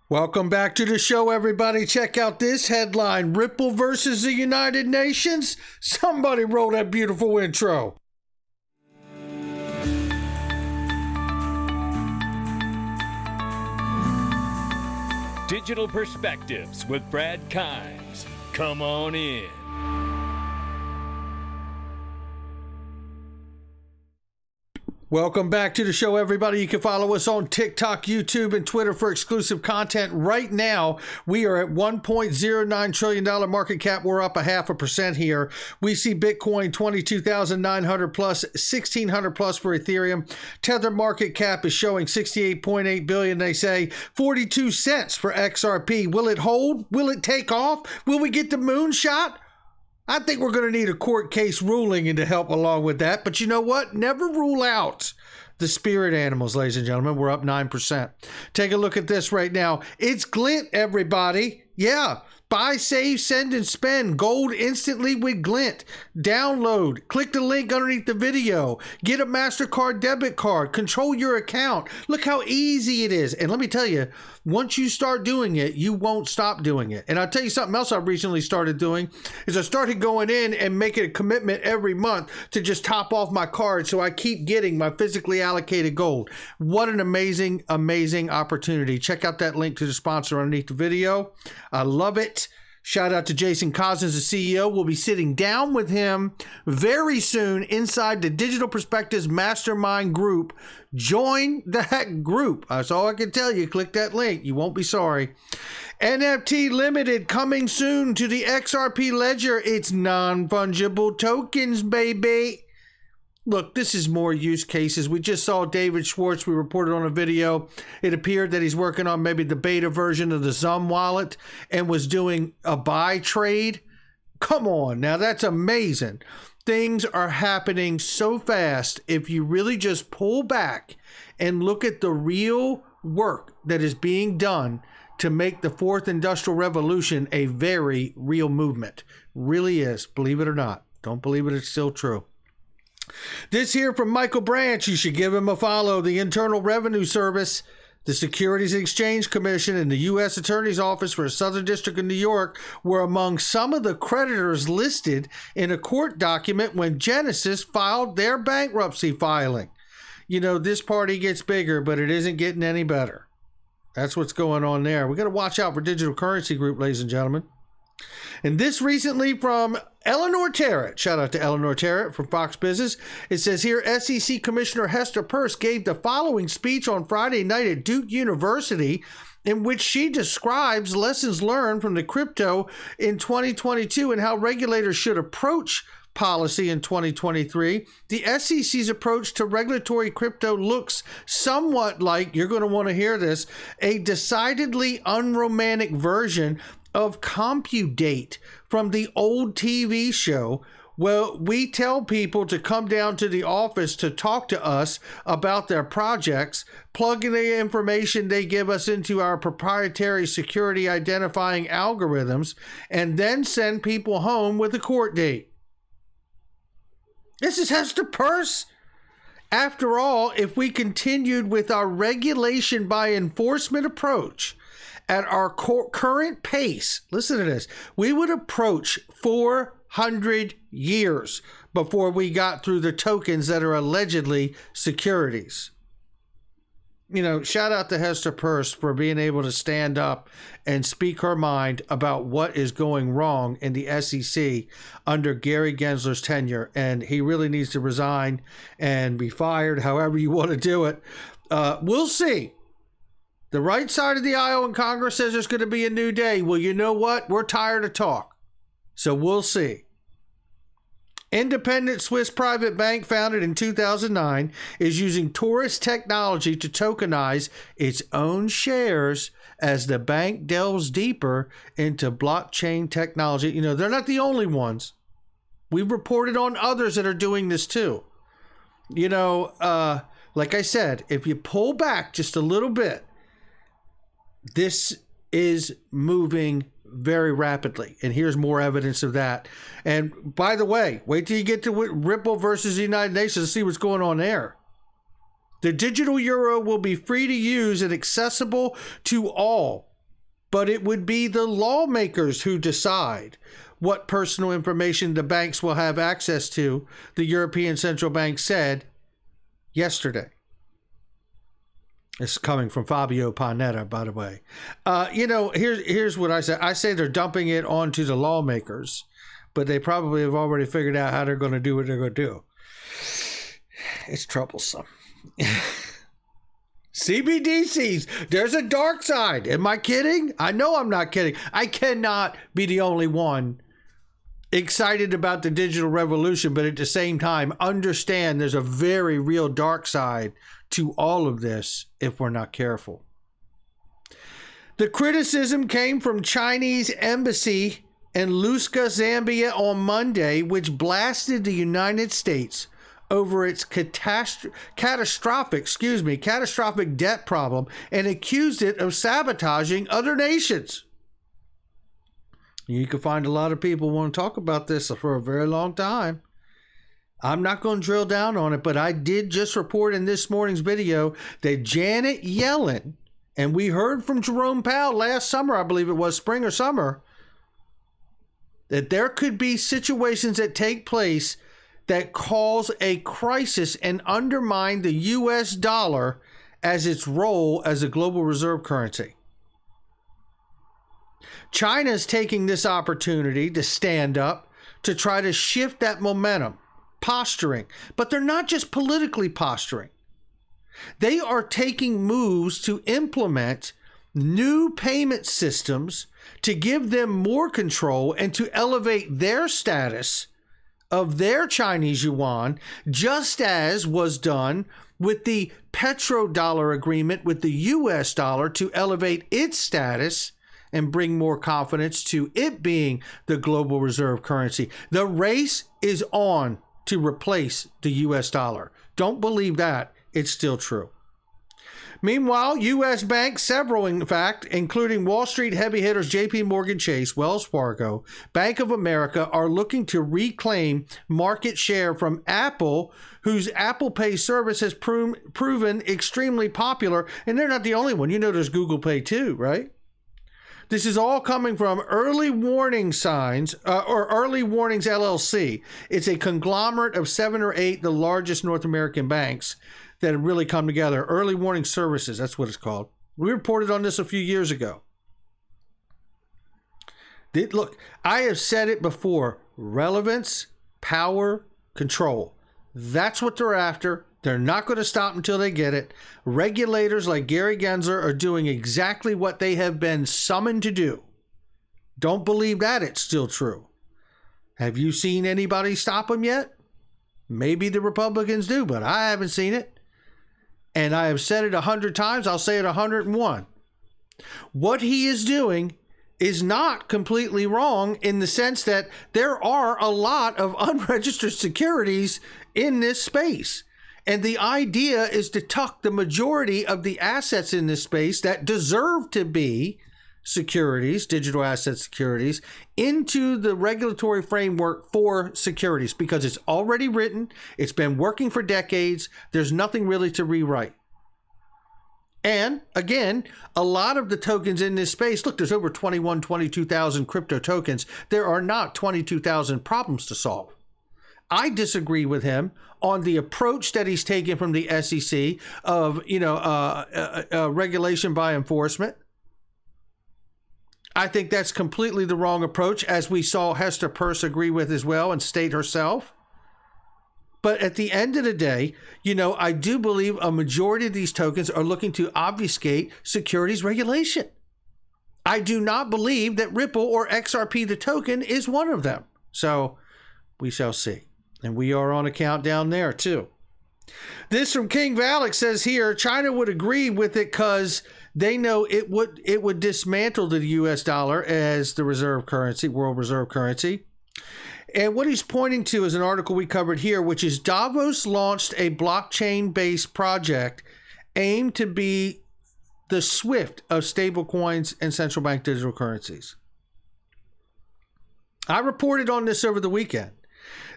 Welcome back to the show, everybody. Check out this headline. Ripple versus the United Nations. Somebody roll that beautiful intro. Digital Perspectives with Brad Kimes. Come on in. Welcome back to the show, everybody. You can follow us on TikTok, YouTube, and Twitter for exclusive content. Right now, we are at $1.09 trillion market cap. We're up 0.5% here. We see Bitcoin 22,900 plus, 1,600 plus for Ethereum. Tether market cap is showing 68.8 billion. They say 42 cents for XRP. Will it hold? Will it take off? Will we get the moonshot? I think we're going to need a court case ruling and to help along with that. But you know what? Never rule out the spirit animals, ladies and gentlemen. We're up 9%. Take a look at this right now. It's Glint, everybody. Yeah. Buy, save, send, and spend. Gold instantly with Glint. Download. Click the link underneath the video. Get a MasterCard debit card. Control your account. Look how easy it is. And let me tell you, once you start doing it, you won't stop doing it. And I'll tell you something else I've recently started doing is I started going in and making a commitment every month to just top off my card so I keep getting my physically allocated gold. What an amazing, amazing opportunity. Check out that link to the sponsor underneath the video. I love it. Shout out to Jason Cousins, the CEO. We'll be sitting down with him very soon inside the Digital Perspectives Mastermind group. Join that group. That's all I can tell you. Click that link. You won't be sorry. NFT Limited coming soon to the XRP ledger. It's non-fungible tokens, baby. Look, this is more use cases. We just saw David Schwartz. We reported on a video. It appeared that he's working on maybe the beta version of the Zum wallet and was doing a buy trade. Come on. Now, that's amazing. Things are happening so fast. If you really just pull back and look at the real work that is being done to make the fourth industrial revolution a very real movement. Really is. Believe it or not. Don't believe it. It's still true. This here from Michael Branch. You should give him a follow. The Internal Revenue Service, the Securities and Exchange Commission, and the U.S. Attorney's Office for the Southern District of New York were among some of the creditors listed in a court document when Genesis filed their bankruptcy filing. You know, this party gets bigger, but it isn't getting any better. That's what's going on there. We got to watch out for Digital Currency Group, ladies and gentlemen. And this recently from Eleanor Terrett. Shout out to Eleanor Terrett from Fox Business. It says here, SEC Commissioner Hester Peirce gave the following speech on Friday night at Duke University in which she describes lessons learned from the crypto in 2022 and how regulators should approach policy in 2023. The SEC's approach to regulatory crypto looks somewhat like, you're going to want to hear this, a decidedly unromantic version of CompuDate from the old TV show. Well, we tell people to come down to the office to talk to us about their projects, plug in the information they give us into our proprietary security identifying algorithms, and then send people home with a court date. This is Hester Peirce. After all, if we continued with our regulation by enforcement approach at our current pace, listen to this, we would approach 400 years before we got through the tokens that are allegedly securities. You know, shout out to Hester Peirce for being able to stand up and speak her mind about what is going wrong in the SEC under Gary Gensler's tenure. And he really needs to resign and be fired, however you want to do it. We'll see. The right side of the aisle in Congress says there's going to be a new day. Well, you know what? We're tired of talk. So we'll see. Independent Swiss private bank founded in 2009 is using Taurus technology to tokenize its own shares as the bank delves deeper into blockchain technology. You know, they're not the only ones. We've reported on others that are doing this too. You know, like I said, if you pull back just a little bit, this is moving very rapidly, and here's more evidence of that. And by the way, wait till you get to Ripple versus the United Nations to see what's going on there. The digital euro will be free to use and accessible to all but it would be the lawmakers who decide what personal information the banks will have access to, the European Central Bank said yesterday. It's coming from Fabio Panetta, by the way. Here's what I say. I say they're dumping it onto the lawmakers, but they probably have already figured out how they're going to do what they're going to do. It's troublesome. CBDCs, there's a dark side. Am I kidding? I know I'm not kidding. I cannot be the only one excited about the digital revolution, but at the same time, understand there's a very real dark side to all of this if we're not careful. The criticism came from Chinese embassy in Lusaka, Zambia on Monday, which blasted the United States over its catastrophic debt problem and accused it of sabotaging other nations. You can find a lot of people want to talk about this for a very long time. I'm not going to drill down on it, but I did just report in this morning's video that Janet Yellen, and we heard from Jerome Powell last summer, I believe it was spring or summer, that there could be situations that take place that cause a crisis and undermine the U.S. dollar as its role as a global reserve currency. China is taking this opportunity to stand up to try to shift that momentum, posturing. But they're not just politically posturing. They are taking moves to implement new payment systems to give them more control and to elevate their status of their Chinese yuan, just as was done with the petrodollar agreement with the U.S. dollar to elevate its status and bring more confidence to it being the global reserve currency. The race is on to replace the U.S. dollar. Don't believe that. It's still true. Meanwhile, U.S. banks, several in fact, including Wall Street heavy hitters JP Morgan Chase, Wells Fargo, Bank of America, are looking to reclaim market share from Apple, whose Apple Pay service has proven extremely popular. And they're not the only one. You know there's Google Pay too, right? This is all coming from Early Warning Signs, or Early Warnings LLC. It's a conglomerate of 7 or 8, the largest North American banks that have really come together. Early Warning Services, that's what it's called. We reported on this a few years ago. Look, I have said it before. Relevance, power, control. That's what they're after. They're not going to stop until they get it. Regulators like Gary Gensler are doing exactly what they have been summoned to do. Don't believe that it's still true. Have you seen anybody stop them yet? Maybe the Republicans do, but I haven't seen it. And I have said it 100 times. I'll say it 101. What he is doing is not completely wrong in the sense that there are a lot of unregistered securities in this space. And the idea is to tuck the majority of the assets in this space that deserve to be securities, digital asset securities, into the regulatory framework for securities because it's already written. It's been working for decades. There's nothing really to rewrite. And again, a lot of the tokens in this space, look, there's over 22,000 crypto tokens. There are not 22,000 problems to solve. I disagree with him on the approach that he's taken from the SEC of, regulation by enforcement. I think that's completely the wrong approach, as we saw Hester Peirce agree with as well and state herself. But at the end of the day, I do believe a majority of these tokens are looking to obfuscate securities regulation. I do not believe that Ripple or XRP, the token, is one of them. So we shall see. And we are on a countdown there too. This from King Valak says here, China would agree with it because they know it would dismantle the U.S. dollar as the reserve currency, world reserve currency. And what he's pointing to is an article we covered here, which is Davos launched a blockchain-based project aimed to be the SWIFT of stablecoins and central bank digital currencies. I reported on this over the weekend.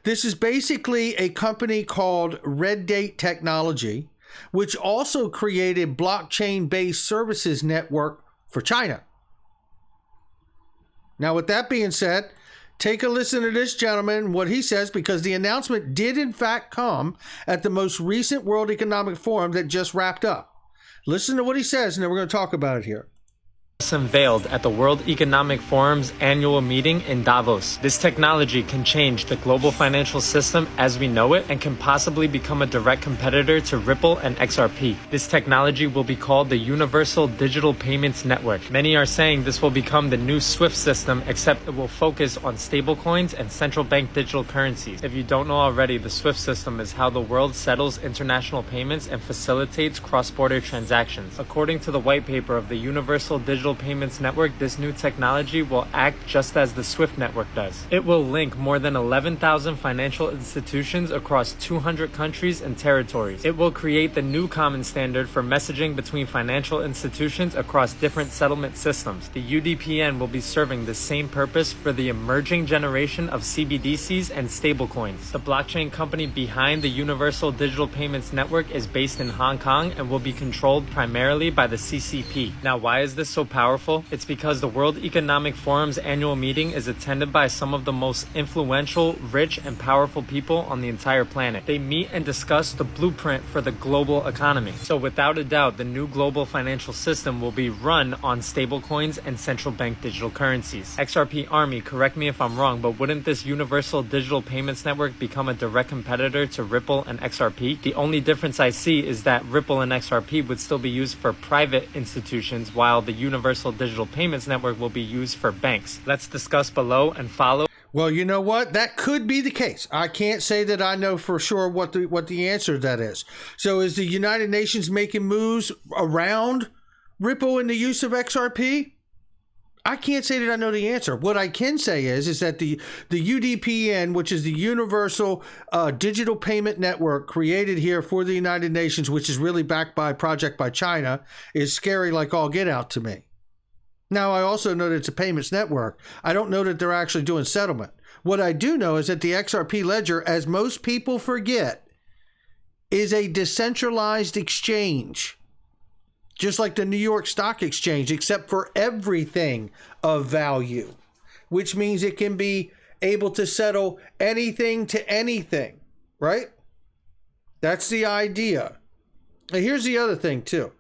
This is basically a company called Red Date Technology, which also created blockchain-based services network for China. Now, with that being said, take a listen to this gentleman, what he says, because the announcement did in fact come at the most recent World Economic Forum that just wrapped up. Listen to what he says, and then we're going to talk about it here. Unveiled at the World Economic Forum's annual meeting in Davos. This technology can change the global financial system as we know it and can possibly become a direct competitor to Ripple and XRP. This technology will be called the Universal Digital Payments Network. Many are saying this will become the new SWIFT system, except it will focus on stablecoins and central bank digital currencies. If you don't know already, the SWIFT system is how the world settles international payments and facilitates cross-border transactions. According to the white paper of the Universal Digital Payments Network, this new technology will act just as the SWIFT network does. It will link more than 11,000 financial institutions across 200 countries and territories. It will create the new common standard for messaging between financial institutions across different settlement systems. The UDPN will be serving the same purpose for the emerging generation of CBDCs and stablecoins. The blockchain company behind the Universal Digital Payments Network is based in Hong Kong and will be controlled primarily by the CCP. Now, why is this so powerful? It's because the World Economic Forum's annual meeting is attended by some of the most influential, rich, and powerful people on the entire planet. They meet and discuss the blueprint for the global economy. So without a doubt, the new global financial system will be run on stablecoins and central bank digital currencies. XRP Army, correct me if I'm wrong, but wouldn't this Universal Digital Payments Network become a direct competitor to Ripple and XRP? The only difference I see is that Ripple and XRP would still be used for private institutions, while the Universal Digital Payments Network will be used for banks. Let's discuss below and follow. Well, you know what? That could be the case. I can't say that I know for sure what the answer to that is. So is the United Nations making moves around Ripple and the use of XRP? I can't say that I know the answer. What I can say is that the UDPN, which is the Universal Digital Payment Network created here for the United Nations, which is really backed by a project by China, is scary like all get out to me. Now, I also know that it's a payments network. I don't know that they're actually doing settlement. What I do know is that the XRP ledger, as most people forget, is a decentralized exchange, just like the New York Stock Exchange, except for everything of value, which means it can be able to settle anything to anything, right? That's the idea. And here's the other thing, too.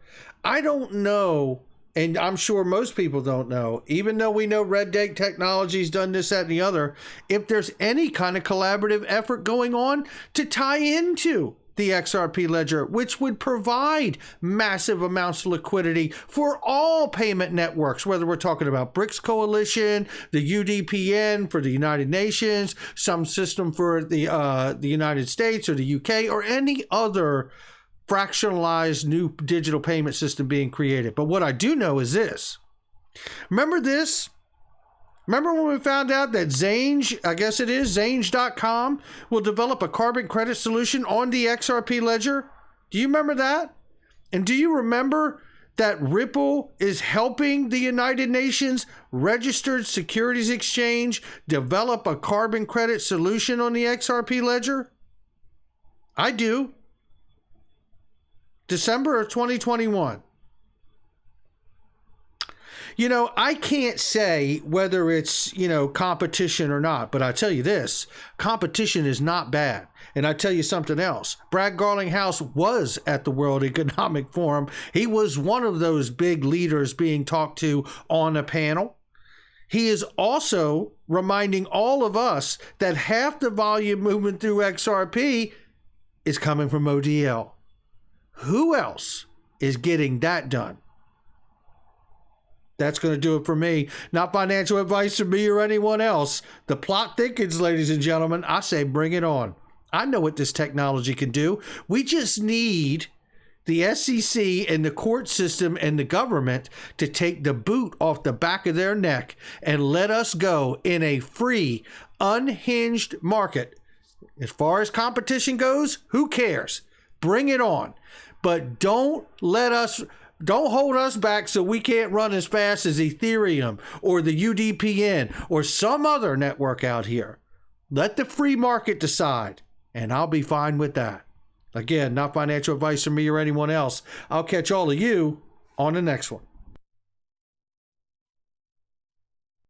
I don't know, and I'm sure most people don't know, even though we know Red Date Technologies done this, that, and the other, if there's any kind of collaborative effort going on to tie into the XRP ledger, which would provide massive amounts of liquidity for all payment networks, whether we're talking about BRICS Coalition, the UDPN for the United Nations, some system for the United States or the UK, or any other fractionalized new digital payment system being created. But what I do know is this. Remember this? Remember when we found out that Zange, I guess it is, Zange.com, will develop a carbon credit solution on the XRP ledger? Do you remember that? And do you remember that Ripple is helping the United Nations Registered Securities Exchange develop a carbon credit solution on the XRP ledger? I do. December of 2021. You know, I can't say whether it's, competition or not, but I tell you this, competition is not bad. And I tell you something else. Brad Garlinghouse was at the World Economic Forum. He was one of those big leaders being talked to on a panel. He is also reminding all of us that half the volume movement through XRP is coming from ODL. Who else is getting that done? That's going to do it for me. Not financial advice from me or anyone else. The plot thickens, ladies and gentlemen. I say bring it on. I know what this technology can do. We just need the SEC and the court system and the government to take the boot off the back of their neck and let us go in a free, unhinged market. As far as competition goes, who cares? Bring it on. But don't hold us back so we can't run as fast as Ethereum or the UDPN or some other network out here. Let the free market decide, and I'll be fine with that. Again, not financial advice from me or anyone else. I'll catch all of you on the next one.